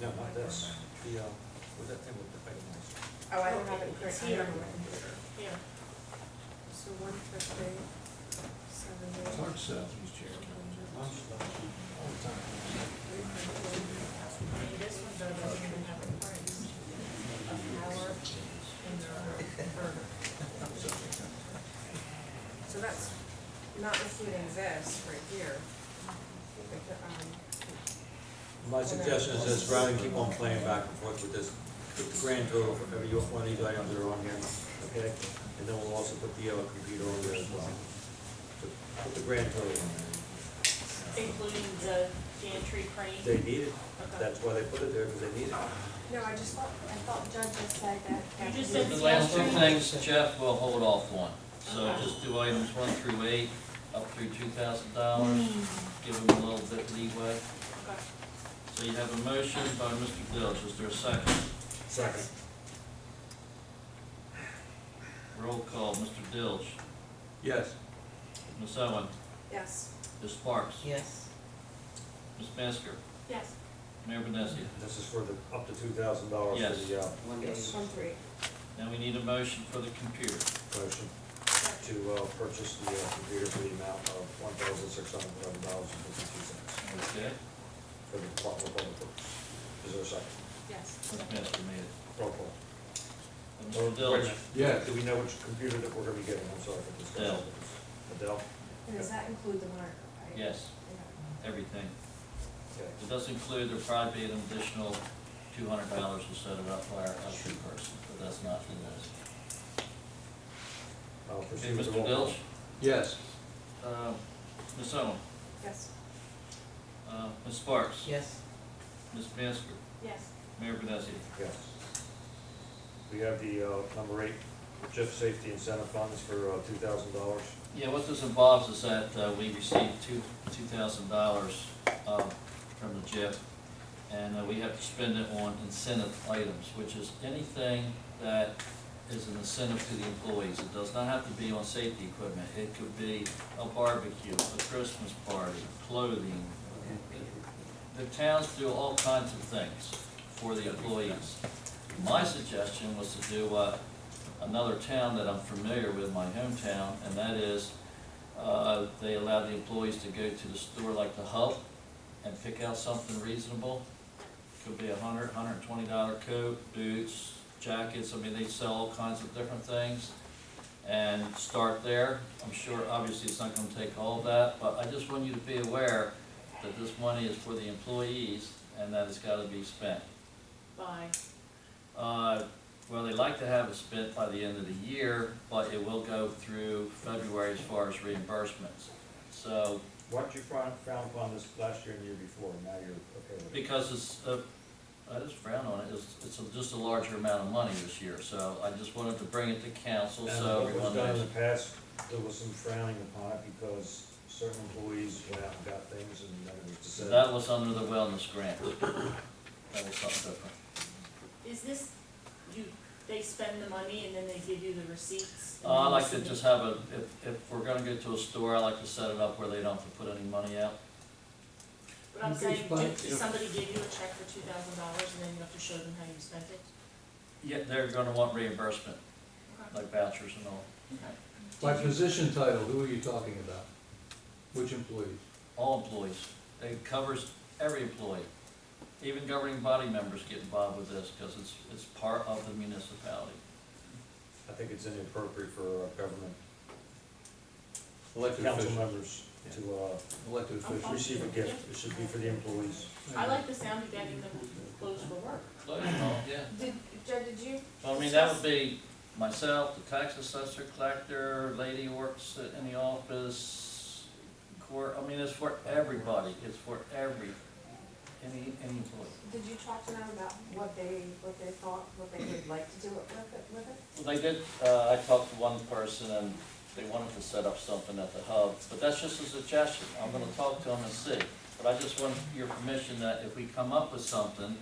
No, not this. The, what's that thing with the itemized? Oh, I don't have it It's currently here. on my computer. Here. So 150, 70. It's hard to sell these chairs. All the time. I mean, this one though doesn't even have a price of power and burner. So that's not including this right here. My suggestion is this, rather than keep on playing back and forth with this, put the grand total for every one of these items that are on here, okay? And then we'll also put the computer on there as well. So put the grand total on there. Including the gantry crane. They need it, Okay. that's why they put it there, because they need it. No, I thought Judd just said that. You just said The last two things, Jeff will hold off on. So Okay. just do items 1 through 8, up through $2,000, give them a little bit leeway. Okay. So you have a motion by Mr. Dilge, is there a second? Second. Roll call, Mr. Dilge, Yes. Ms. Owen, Yes. Ms. Sparks, Yes. Ms. Masker, Yes. Mayor Vinesia. This is for the, up to $2,000 Yes. for the, Yes. 1-3. Now we need a motion for the computer. motion to, purchase the, computer for the amount of $1,611.52 Okay, for the Department of Public Works. Is there a second? Yes. Ms. Masker made it. Roll call. Mr. Wait a Dilge, minute. Yes. Do we know which computer that we're gonna be getting? I'm sorry for this. Dell. Dell? And does that include the monitor, right? yes, Okay. everything. Okay. It does include, there'll probably be an additional $200 to set it up by our IT person, but that's not in this. I'll Okay, proceed with the Mr. roll call. Dilge, Yes. Ms. Owen, Yes. Ms. Sparks, Yes. Ms. Masker, Yes. Mayor Vinesia. Yes. We have the, number 8, JIF Safety Incentive Funds for, $2,000. Yeah, what this involves is that we received $2,000 from the JIP, and we have to spend it on incentive items, which is anything that is an incentive to the employees. It does not have to be on safety equipment. It could be a barbecue, a Christmas party, clothing. The towns do all kinds of things for the employees. My suggestion was to do what another town that I'm familiar with, my hometown, and that is they allow the employees to go to the store like the Hub and pick out something reasonable. Could be $120 coat, boots, jackets. I mean, they sell all kinds of different things. And start there. I'm sure, obviously, it's not going to take all of that, but I just want you to be aware that this money is for the employees and that it's got to be spent. Bye. Well, they like to have it spent by the end of the year, but it will go through February as far as reimbursements. So, Weren't you frowned upon this last year and the year before, and now you're okay with it? because it's, I just frown on it, it's just a larger amount of money this year, so I just wanted to bring it to council And so what was everyone done in knows. the past, there was some frowning upon it because certain employees went out and got things and then it was decided. That was under the wellness grant. That was something different. Is this, they spend the money and then they give you the receipts? I like to just have a, if we're gonna go to a store, I like to set it up where they don't have to put any money out. But I'm You saying, can does spend- somebody give you a check for $2,000 and then you have to show them how you spent it? Yeah, they're gonna want reimbursement, Okay. like vouchers and all. Okay. By position title, who are you talking about? Which employees? All employees. It covers every employee. Even governing body members get involved with this because it's part of the municipality. I think it's inappropriate for government Elected council officials. members to, Elected officials. receive a gift. It should be for the employees. I like the sound of getting them clothes for work. Close and all, yeah. Judd, did you? So I mean, that would be myself, the tax assessor, collector, lady who works in the office, court. I mean, it's for everybody. It's for any employee. Did you talk to them about what they thought, what they would like to do with it? Well, they did, I talked to one person and they wanted to set up something at the Hub, but that's just a suggestion. I'm gonna talk to them and see. But I just want your permission that if we come up with something,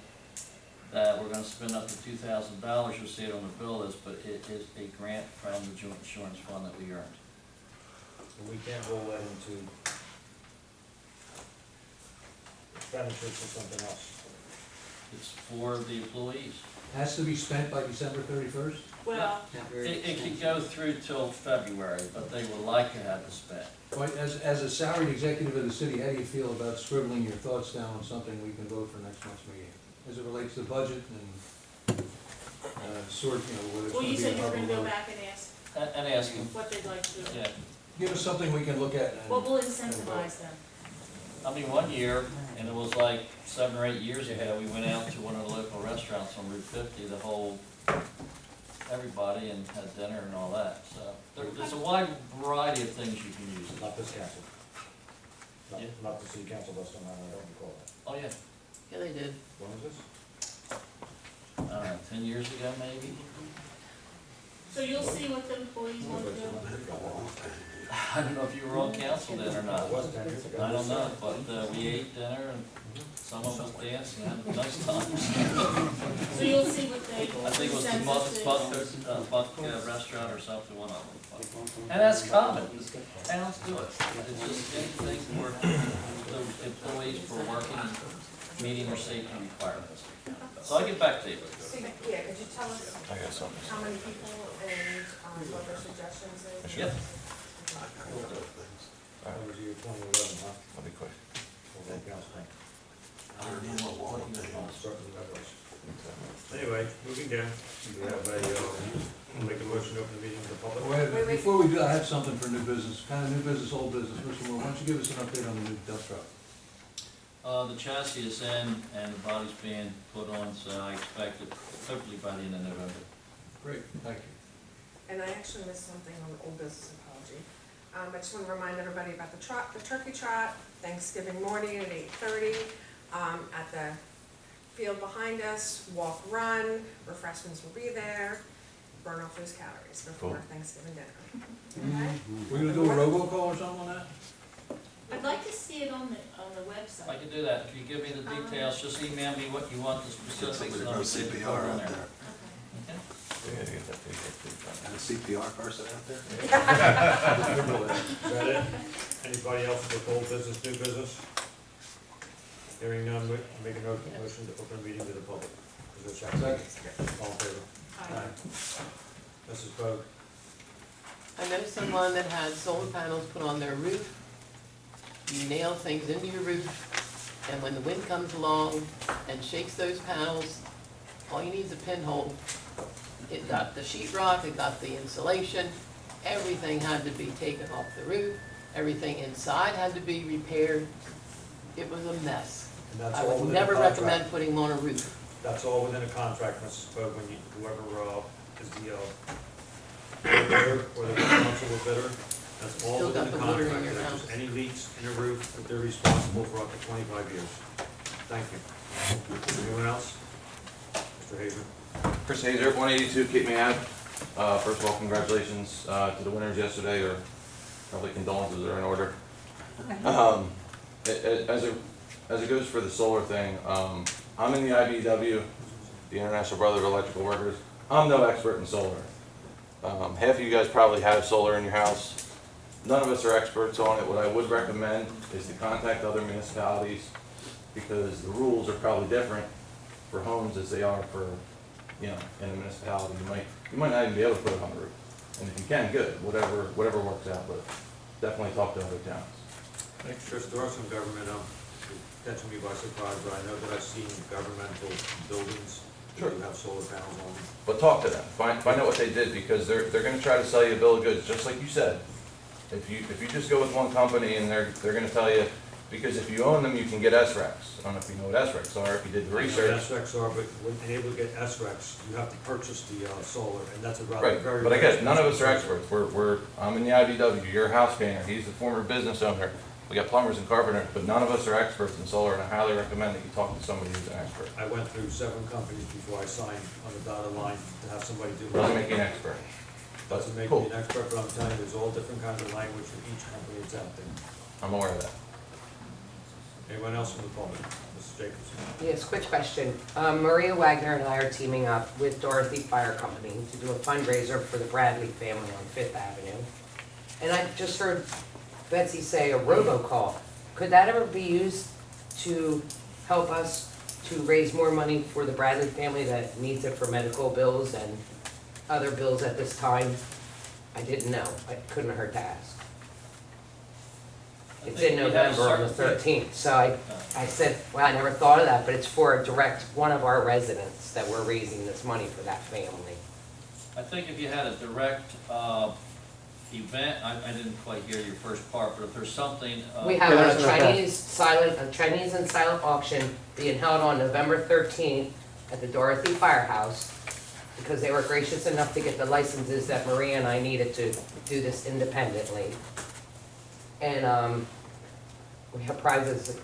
that we're gonna spend up to $2,000, you'll see it on the bill list, but it is a grant from the joint insurance fund that we earned. And we can't roll that into expenditures for something else. It's for the employees. Has to be spent by December 31st? Well, It could go through till February, but they would like to have it spent. Right, as a salaried executive of the city, how do you feel about scribbling your thoughts down on something we can vote for next month's meeting? As it relates to budget and, sort, whether it's well, gonna you be said a you were gonna bubble go or- back and ask And ask them, what they'd like to do. yeah. Give us something we can look at and. What will incentivize them? I mean, one year, and it was like 7 or 8 years ago, we went out to one of the local restaurants on Route 50, the whole, everybody, and had dinner and all that, so. There's a wide variety of things you can use. Not this council. Yeah. Not the city council, that's not, I don't recall that. Oh, yeah, Yeah, they did. When was this? I don't know, 10 years ago maybe? So you'll see what the employees want to do. I don't know if you were on council then or not. It was 10 years ago. I don't know, but we ate dinner and some of us danced and had nice times. So you'll see what they. I think it was the consensus Buck restaurant or something, one of them. And that's common, towns do it. It's just anything for the employees for working and meeting their safety requirements. So I'll get back to you. So, yeah, could you tell us how many people and, what their suggestions is? Yeah. That was year 2011, huh? I'll be quick. Hold on, council. I don't know what you want. Starting with that was. Anyway, moving down, we have make a motion to open the meeting to the public. Wait. Before we do, I have something for new business, kind of new business, old business. Mr. Moore, why don't you give us an update on the new dump truck? The chassis is in and the body's being put on, so I expect it hopefully by the end of November. Great, thank you. And I actually missed something on the old business apology. I just want to remind everybody about the turkey trot, Thanksgiving morning at 8:30, at the field behind us, walk, run, refreshments will be there, burn off those calories before Cool. Thanksgiving dinner. Okay? We're gonna do a robocall or something on that? I'd like to see it on the I website. can do that. If you give me the details, just email me what you want, the specifics, and I'll say it on there. Okay. Okay? We gotta get that and a CPR person out there? Is that it? Anybody else with old business, new business? Hearing none, make a motion to open the meeting to the public. Is there a second? All in favor? Aye. Mrs. Pogue? I know someone that had solar panels put on their roof. You nail things into your roof, and when the wind comes along and shakes those panels, all you need is a pinhole. It got the sheetrock, it got the insulation, everything had to be taken off the roof, everything inside had to be repaired. It was a mess. And that's I all would within never a contract. recommend putting them on a roof. That's all within a contract, Mrs. Pogue, when whoever is the bidder or the responsible bidder, that's all Still within got the the water in contract. your If there's house. any leaks in the roof, that they're responsible for up to 25 years. Thank you. Anyone else? Mr. Hazer? Chris Hazer, 182 Cape May Ave. First of all, congratulations to the winners yesterday, or probably condolences are in order. As it goes for the solar thing, I'm in the IBEW, the International Brotherhood of Electrical Workers. I'm no expert in solar. Half of you guys probably have solar in your house. None of us are experts on it. What I would recommend is to contact other municipalities, because the rules are probably different for homes as they are for, in a municipality. You might not even be able to put it on the roof. And if you can, good, whatever works out, but definitely talk to other towns. Thanks, Trish. There are some government, catching me by surprise, but I know that I've seen governmental buildings that do have solar panels on them. But talk to them, find out what they did, because they're gonna try to sell you a bill of goods, just like you said. If you just go with one company and they're gonna tell you, because if you own them, you can get SRECs. I don't know if you know what SRECs are, if you did the I know research. what SRECs are, but when you're able to get SRECs, you have to purchase the solar, and that's a rather Right, very. but I very guess none of us are expensive experts. I'm in the IBW, you're a house painter, he's the former business owner. We got plumbers and carpenters, but none of us are experts in solar, and I highly recommend that you talk to somebody who's an expert. I went through 7 companies before I signed on the dotted line to have somebody do it. Doesn't make you an expert. Doesn't make me an expert, but I'm telling you, there's all different kinds of language for each company that's out there. I'm aware of that. Anyone else from the public? Mrs. Jacobson? Yes, quick question. Maria Wagner and I are teaming up with Dorothy Fire Company to do a fundraiser for the Bradley family on Fifth Avenue. And I just heard Betsy say a robocall. Could that ever be used to help us to raise more money for the Bradley family that needs it for medical bills and other bills at this time. I didn't know, it couldn't hurt to ask. I It's think in we have a November on the certain- 13th, so I said, well, I never thought of that, but it's for a direct, one of our residents that we're raising this money for that family. I think if you had a direct, event, I didn't quite hear your first part, but if there's something, We have a Chinese and silent auction being held on November 13th at the Dorothy Firehouse, because they were gracious enough to get the licenses that Maria and I needed to do this independently. And, we have prizes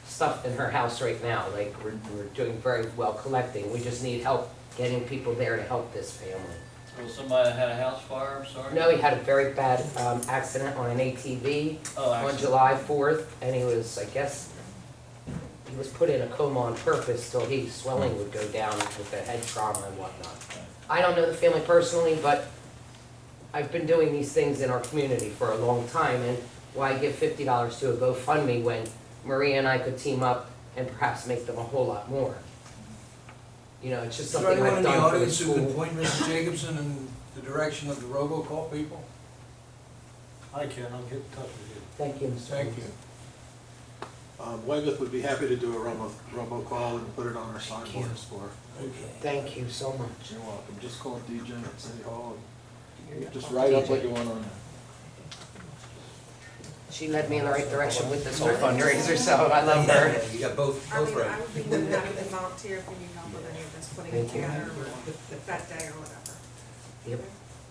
stuffed in her house right now, like, we're doing very well collecting, we just need help getting people there to help this family. was somebody that had a house fire, I'm sorry? No, he had a very bad, accident on an ATV Oh, on actually. July 4th, and he was, I guess, he was put in a coma on purpose till swelling would go down with the head trauma and whatnot. I don't know the family personally, but I've been doing these things in our community for a long time, and why give $50 to a GoFundMe when Maria and I could team up and perhaps make them a whole lot more? You know, it's just Is there something anyone I've in the done for the audience who can school. point Mrs. Jacobson in the direction of the robocall people? I can, I'll get in touch with you. Thank you, Mr. Thank you. Weymouth would be happy to do a robocall and put it on our signboards for. Thank you so much. You're welcome. Just call DJ at City Hall and just write up what you want on there. She led me in the right direction with this whole fundraiser, so I love her. You got both I mean, I would be more than happy to volunteer if you need help with any of this, putting it Thank you. together, or that day or whatever. Yep.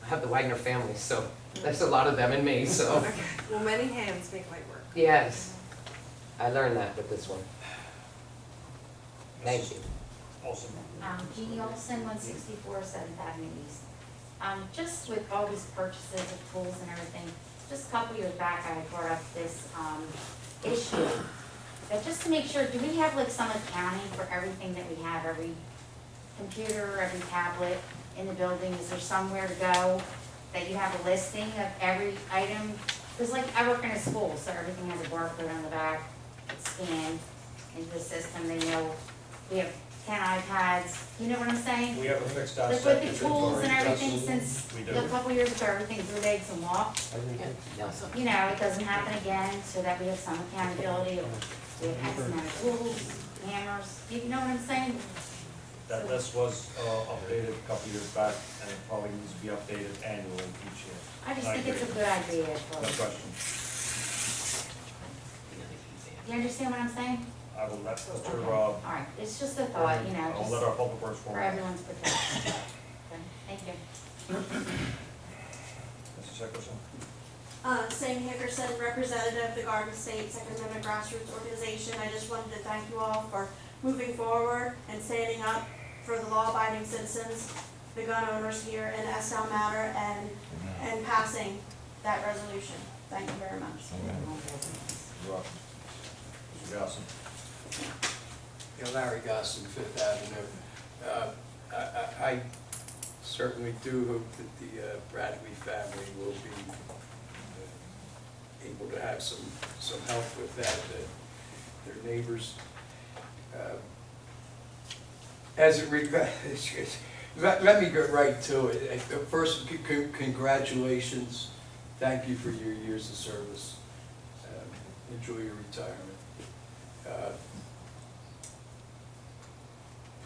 I have the Wagner family, so there's a lot of them in me, so. Okay, well, many hands make light work. Yes, I learned that with this one. Thank you. Awesome. Jeannie Olson, 164 7th Avenue East. Just with all these purchases of tools and everything, just a couple years back, I had brought up this, issue. But just to make sure, do we have like some accounting for everything that we have, every computer, every tablet in the building? Is there somewhere to go that you have a listing of every item? Because like, I work in a school, so everything has a barcode on the back, it's scanned into the system, they know we have 10 iPads, you know what I'm saying? We have a fixed asset. Like with the inventory. tools and everything, Absolutely. since We do. a couple years ago, everything grew legs and walked, you know, it doesn't happen again, so that we have some accountability of, we have X amount of tools, hammers, you know what I'm saying? That list was updated a couple years back, and it probably needs to be updated annually each year. I just I think it's a agree. good idea, No but, question. you understand what I'm saying? I will let Mr. Alright, it's just a thought, you know, I'll let just our public works for foreman. everyone's protection. Okay, thank you. Mr. Secretary? Sam Hickerson, representative of the Garden State Second Amendment Grassroots Organization. I just wanted to thank you all for moving forward and standing up for the law-abiding citizens, the gun owners here in Estell Manor, and passing that resolution. Thank you very much. You're welcome. Mr. Johnson? Yeah, Larry Gosson, Fifth Avenue. I certainly do hope that the Bradley family will be able to have some help with that, their neighbors. As it let me get right to it. First, congratulations. Thank you for your years of service. Enjoy your retirement.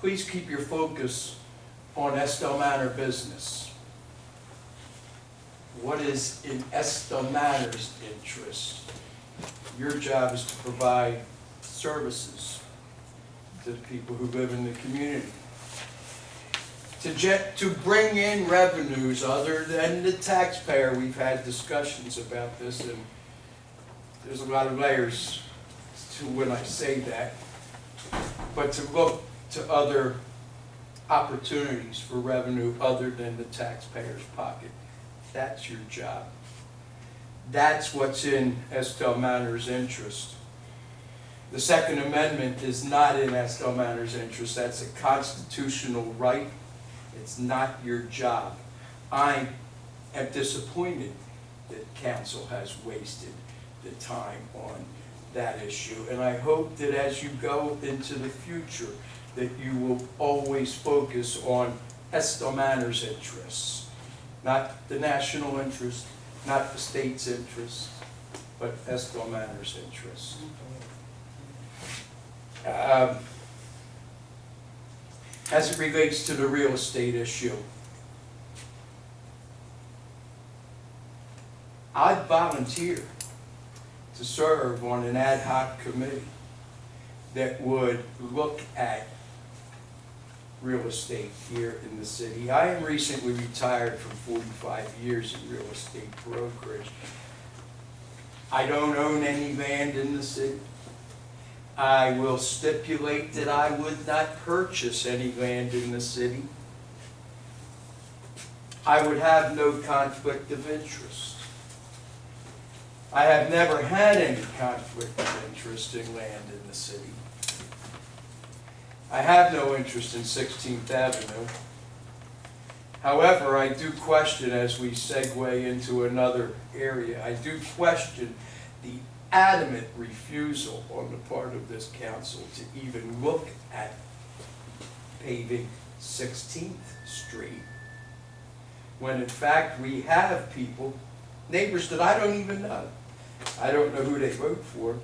Please keep your focus on Estell Manor business. What is in Estell Manor's interest? Your job is to provide services to the people who live in the community. To bring in revenues other than the taxpayer. We've had discussions about this, and there's a lot of layers to when I say that. But to look to other opportunities for revenue other than the taxpayer's pocket. That's your job. That's what's in Estell Manor's interest. The Second Amendment is not in Estell Manor's interest. That's a constitutional right. It's not your job. I am disappointed that council has wasted the time on that issue. And I hope that as you go into the future, that you will always focus on Estell Manor's interests, not the national interest, not the state's interest, but Estell Manor's interests. As it relates to the real estate issue, I'd volunteer to serve on an ad hoc committee that would look at real estate here in the city. I am recently retired from 45 years in real estate brokerage. I don't own any land in the city. I will stipulate that I would not purchase any land in the city. I would have no conflict of interest. I have never had any conflict of interest in land in the city. I have no interest in 16th Avenue. However, I do question, as we segue into another area, I do question the adamant refusal on the part of this council to even look at paving 16th Street, when in fact we have people, neighbors that I don't even know. I don't know who they vote for,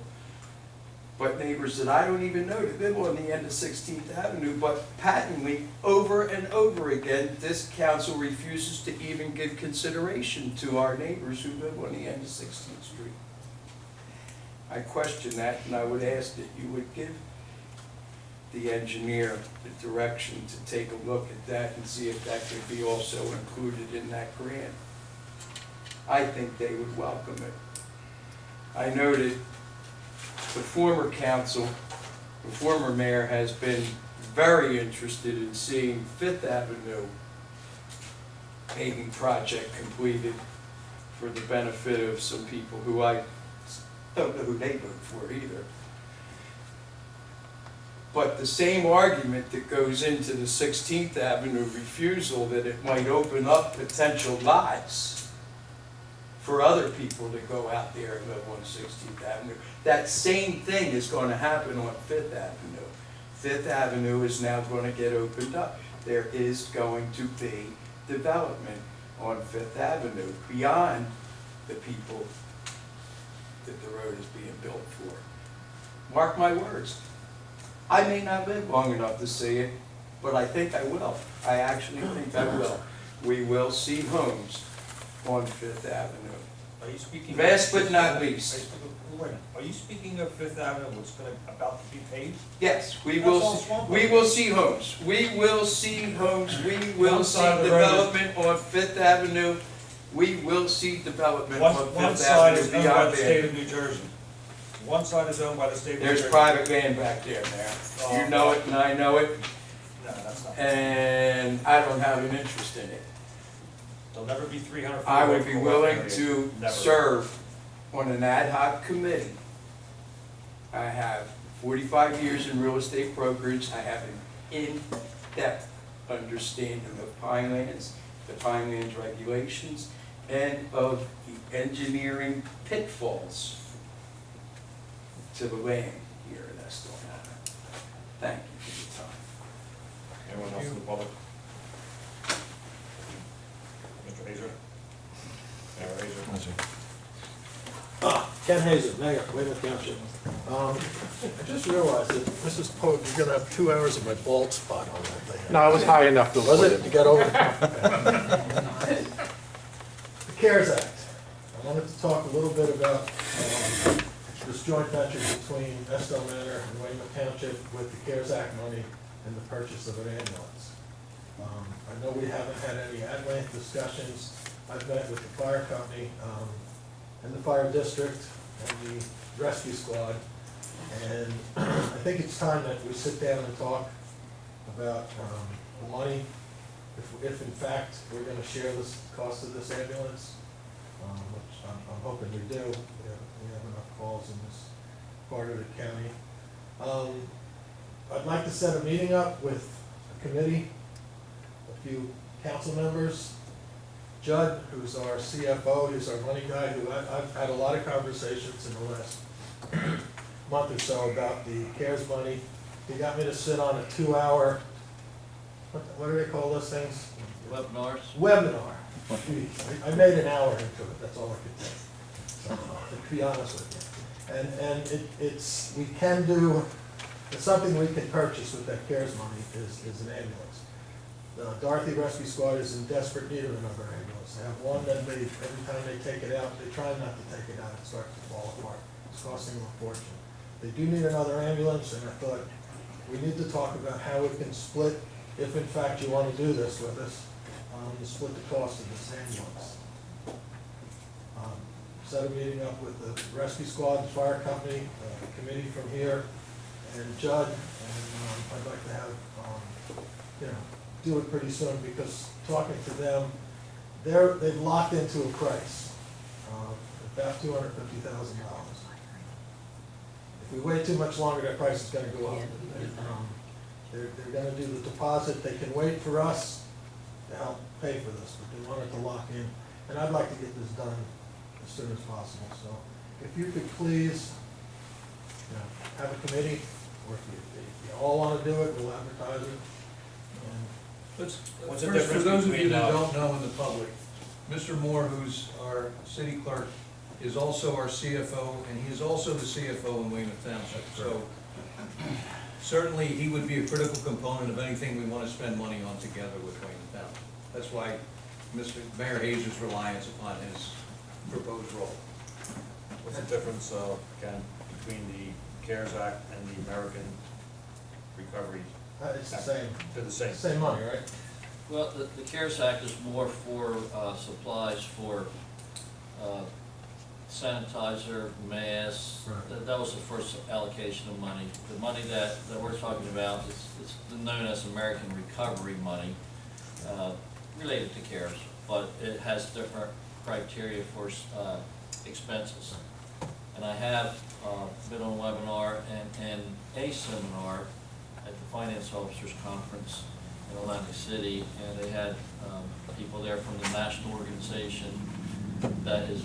but neighbors that I don't even know that live on the end of 16th Avenue, but patently, over and over again, this council refuses to even give consideration to our neighbors who live on the end of 16th Street. I question that, and I would ask that you would give the engineer the direction to take a look at that and see if that could be also included in that grant. I think they would welcome it. I know that the former council, the former mayor, has been very interested in seeing Fifth Avenue paving project completed for the benefit of some people who I don't know who they vote for either. But the same argument that goes into the 16th Avenue refusal, that it might open up potential lots for other people to go out there and live on 16th Avenue, that same thing is going to happen on 5th Avenue. 5th Avenue is now going to get opened up. There is going to be development on 5th Avenue beyond the people that the road is being built for. Mark my words. I may not live long enough to see it, but I think I will. I actually think I will. We will see homes on 5th Avenue. Are you speaking? Last but not least. Wait, are you speaking of Fifth Avenue, what's about to be paved? Yes, we That's all will, swamp we road. will see homes. We will see homes. We will One see side of the road is- development on 5th Avenue. We will see development One on one 5th side Avenue is owned by beyond the state there. of New Jersey. One side is owned by the state of New Jersey. There's private land back there now. You know it and I know it, No, that's not. and I don't have an interest in it. There'll never be 300 feet I away would be from a willing area. to Never. serve on an ad hoc committee. I have 45 years in real estate brokerage. I have an in-depth understanding of Pinelands, the Pinelands regulations, and of the engineering pitfalls to the land here in Estell. Thank you for your time. Anyone else in the public? Mr. Hazer? Mayor Hazer? Ken Hazen, Mayor, Weymouth Township. I just realized that Mrs. Pogue, you're gonna have 2 hours of my bald spot on that thing. No, it was high enough to Was avoid it? it. You got over it? The CARES Act. I wanted to talk a little bit about this joint venture between Estell Manor and Weymouth Township with the CARES Act money and the purchase of an ambulance. I know we haven't had any at-length discussions. I've met with the fire company and the fire district and the rescue squad. And I think it's time that we sit down and talk about the money, if in fact we're gonna share this cost of this ambulance, which I'm hoping we do. We have enough calls in this part of the county. I'd like to set a meeting up with a committee, a few council members, Judd, who's our CFO, who's our money guy, who I've had a lot of conversations in the last month or so about the CARES money. He got me to sit on a 2-hour, what do they call those things? Webinars? Webinar. Jeez, I made an hour into it, that's all I could take, so, to be honest with you. And it's, we can do, it's something we can purchase with that CARES money is an ambulance. The Dorothy Rescue Squad is in desperate need of another ambulance. They have one that they, every time they take it out, they try not to take it out, it starts to fall apart. It's costing them a fortune. They do need another ambulance, and I thought, we need to talk about how we can split, if in fact you want to do this with us, to split the cost of this ambulance. Set a meeting up with the rescue squad, the fire company, a committee from here, and Judd, and I'd like to have, you know, do it pretty soon, because talking to them, they've locked into a price of about $250,000. If we wait too much longer, that price is gonna go up. They're gonna do the deposit, they can wait for us to help pay for this, but they wanted to lock in. And I'd like to get this done as soon as possible, so if you could please, you know, have a committee, or if you all wanna do it, we'll advertise it. Let's, What's the first, for difference those of you between, that don't know in the public, Mr. Moore, who's our city clerk, is also our CFO, and he is also the CFO in Weymouth Township. So certainly, he would be a critical component of anything we want to spend money on together with Weymouth Township. That's why Mr. Mayor Hayes' reliance upon his proposed role. What's the difference, Ken, between the CARES Act and the American Recovery? It's the same, They're the same. same money, right? Well, the CARES Act is more for supplies for sanitizer, masks. Right. That was the first allocation of money. The money that we're talking about is known as American Recovery money, related to CARES, but it has different criteria for expenses. And I have been on a webinar and a seminar at the Finance Officers Conference in Atlantic City, and they had people there from the national organization that is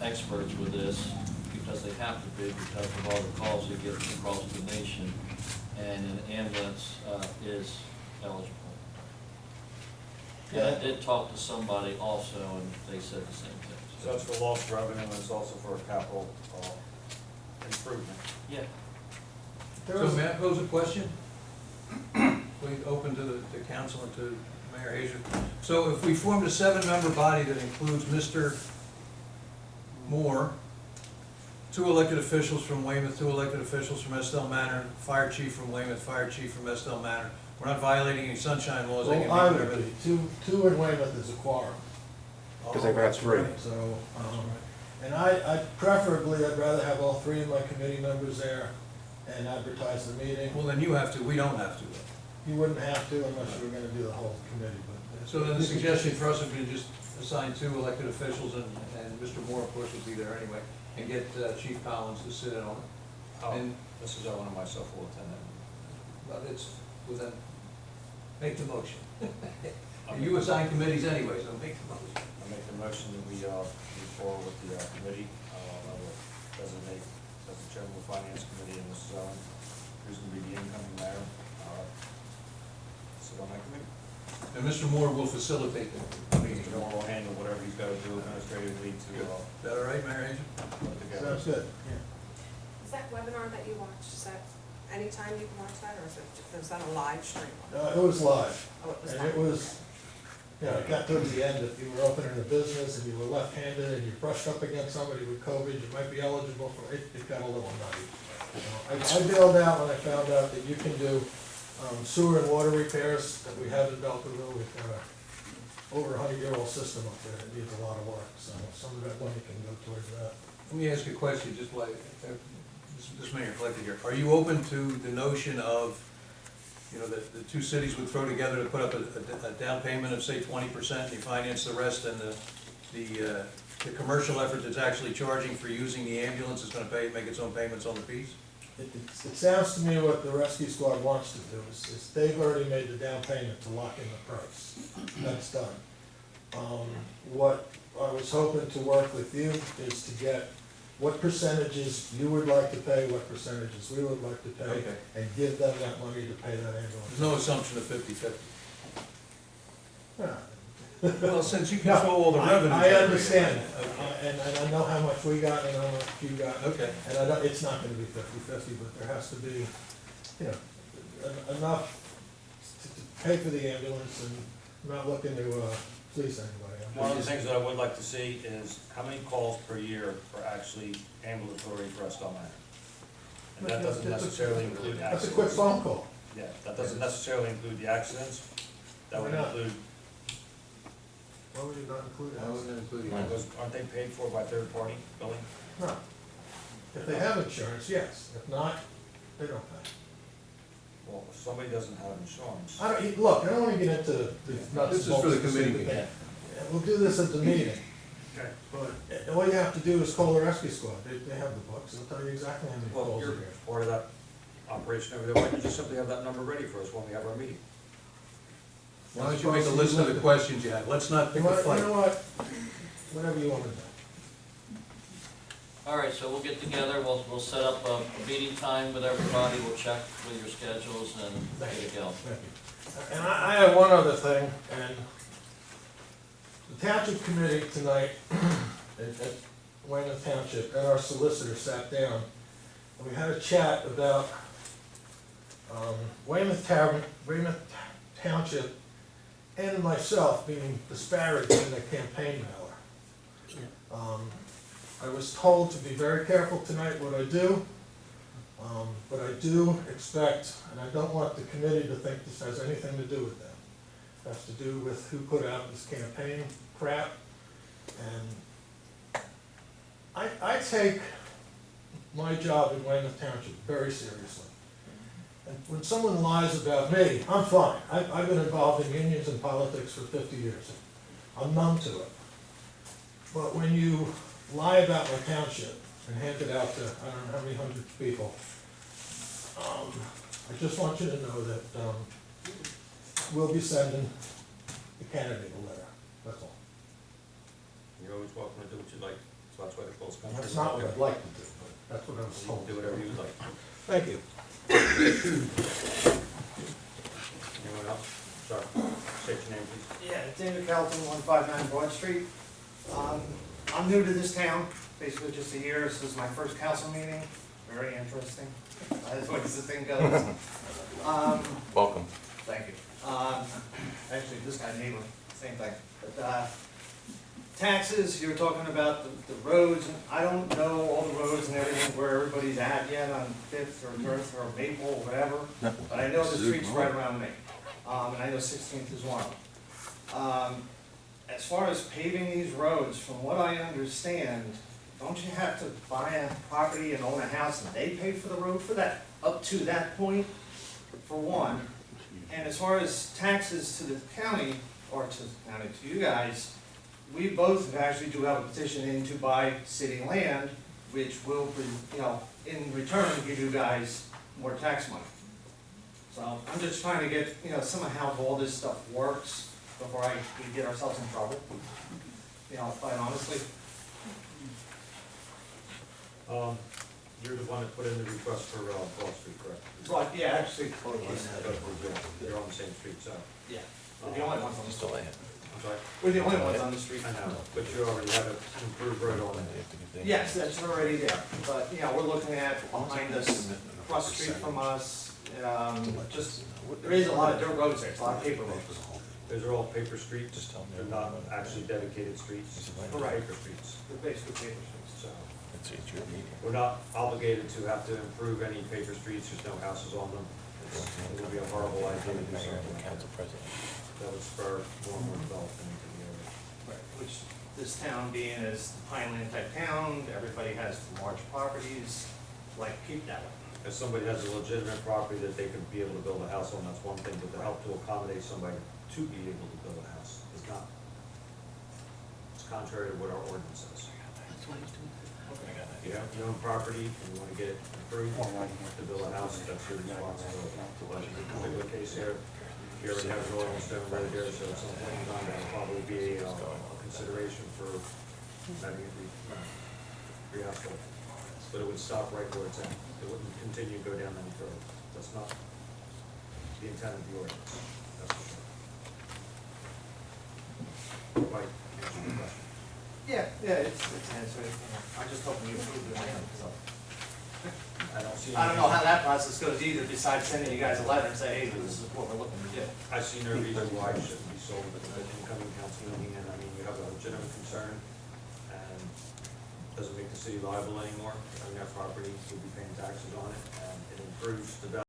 experts with this, because they have to be, because of all the calls they get across the nation, and an ambulance is eligible. And I did talk to somebody also, and they said the same thing. So it's for lost revenue, and it's also for capital improvement. Yeah. So may I pose a question? Please open to the council and to Mayor Hayes. So if we formed a 7-member body that includes Mr. Moore, 2 elected officials from Weymouth, 2 elected officials from Estell Manor, fire chief from Weymouth, fire chief from Estell Manor, we're not violating any sunshine laws. They can Well, I meet would whatever. be, two in Weymouth is a quorum. Because they've got 3. So, and preferably, I'd rather have all 3 of my committee members there and advertise the meeting. Well, then you have to, we don't have to. You wouldn't have to unless you were gonna do the whole committee, but. So then the suggestion for us would be to just assign 2 elected officials, and Mr. Moore, of course, would be there anyway, and get Chief Collins to sit in on it. Oh, And, this is Owen and myself will attend that. but it's within, make the motion. You assign committees anyway, so make the motion. I make the motion that we move forward with the committee. I will designate as the chairman of the finance committee, and Mrs. Owen, who's going to be the incoming mayor, sit on that committee. And Mr. Moore will facilitate the meeting. Mr. Moore will handle whatever he's got to do administratively to Is that all right, Mayor Angel? put together. Sounds good, yeah. Is that webinar that you watched, is that anytime you can watch that, or is that a live stream? It was live, Oh, it was and live. it was, you know, it got towards the end, if you were opening a business and you were left-handed and you brushed up against somebody with COVID, you might be eligible for it, it got a little nutty. You know, I bailed out when I found out that you can do sewer and water repairs that we have in Belterville. We've got a over 100-year-old system up there that needs a lot of work, so some of that money can go towards that. Let me ask you a question, just like, this mayor collected here. Are you open to the notion of, you know, that the 2 cities would throw together to put up a down payment of, say, 20%, and you finance the rest, and the commercial effort that's actually charging for using the ambulance is gonna make its own payments on the piece? It sounds to me what the rescue squad wants to do is they've already made the down payment to lock in the price. That's done. What I was hoping to work with you is to get what percentages you would like to pay, what percentages we would like to pay, Okay. and give them that money to pay that ambulance. There's no assumption of 50/50. Yeah. Well, since you control all the I- revenues. I understand that, Okay. and I know how much we got and how much you got. Okay. And I don't, it's not gonna be 50/50, but there has to be, you know, enough to pay for the ambulance, and I'm not looking to, fleece anybody. One of the things that I would like to see is how many calls per year are actually ambulatory for Estell Manor? And that doesn't necessarily include That's a accidents. quick phone call. Yeah, that doesn't necessarily include the accidents. That would Why not? include, Why would you not include I that? wouldn't include you. because aren't they paid for by third party billing? No. If they have insurance, yes. If not, they don't pay. Well, if somebody doesn't have insurance, I don't, look, I don't wanna get into the nuts This and is for the bolts of committee stupid meeting. thing. Yeah, we'll do this at the meeting, okay, but all you have to do is call the rescue squad. They have the books. They'll tell you exactly how many well, calls you're are here. part of that operation over there. Why don't you just simply have that number ready for us when we have our meeting? Why don't you make a list of the questions you have? Let's not pick You a know fight. what? Whatever you wanna do. All right, so we'll get together, we'll set up a meeting time with everybody, we'll check with your schedules and get it going. Thank you. And I have one other thing, and the township committee tonight at Weymouth Township and our solicitor sat down, and we had a chat about Weymouth Township and myself being disparaged in the campaign mailer. I was told to be very careful tonight what I do, but I do expect, and I don't want the committee to think this has anything to do with them. It has to do with who put out this campaign crap, and I take my job in Weymouth Township very seriously. And when someone lies about me, I'm fine. I've been involved in unions and politics for 50 years. I'm numb to it. But when you lie about my township and hand it out to, I don't know how many hundreds of people, I just want you to know that we'll be sending the candidate a letter. That's all. You're always welcome to do what you like, so that's why the close country. That's not what I'd like to do, but that's what I was You can told. do whatever you would like. Thank you. Anyone else? Sorry, state your name, please. Yeah, David Kelton, 159 Broad Street. I'm new to this town, basically just a year. This is my first council meeting. Very interesting, as always the thing goes. Welcome. Thank you. Actually, this guy neighbor, same thing. But taxes, you were talking about the roads. I don't know all the roads and everything where everybody's at yet on Fifth or North or Maple or whatever. But I know the streets right around me. And I know 16th is one of them. As far as paving these roads, from what I understand, don't you have to buy a property and own a house and they pay for the road for that, up to that point, for one? And as far as taxes to the county, or to the county, to you guys, we both actually do have a petition in to buy city land, which will, in return, give you guys more tax money. So I'm just trying to get, somehow how all this stuff works before we get ourselves in trouble, quite honestly. You're the one that put in the request for Broad Street, correct? But, yeah, actually, You're on the same street, so. yeah, we're the only ones on the street. I'm sorry? We're the only ones on the street. I know, but you already have an improved road on it. Yes, that's already there, but, we're looking at behind us, across the street from us, there is a lot of dirt roads there, it's a lot of paper roads. Those are all paper streets, they're not actually dedicated streets, they're Correct. paper streets. They're basically paper streets. So, we're not obligated to have to improve any paper streets, there's no houses on them. It would be a horrible idea to do something like that. That would spur more and more development into the area. Right, which this town being is Pineland type town, everybody has large properties, like keep that way. If somebody has a legitimate property that they could be able to build a house on, that's one thing, but to help to accommodate somebody to be able to build a house is not. It's contrary to what our ordinance says. That's why he's doing that. You have your own property and you wanna get it improved, to build a house, that's your responsibility. But in the particular case here, you already have an oil and stone road there, so at some point in time, that'll probably be a consideration for having it re-asphalt. but it would stop right where it's at. It wouldn't continue to go down any further. That's not the intent of the ordinance. That's for sure. Right, answer the question. Yeah, it's answered, I'm just hoping you approve the plan, so. I don't see. I don't know how that process goes either, besides sending you guys a letter and say, hey, this is what we're looking to do. I see no reason why it shouldn't be sold at the incoming council meeting, and I mean, you have a legitimate concern, and doesn't make the city liable anymore, owning that property, you'll be paying taxes on it, and it improves the value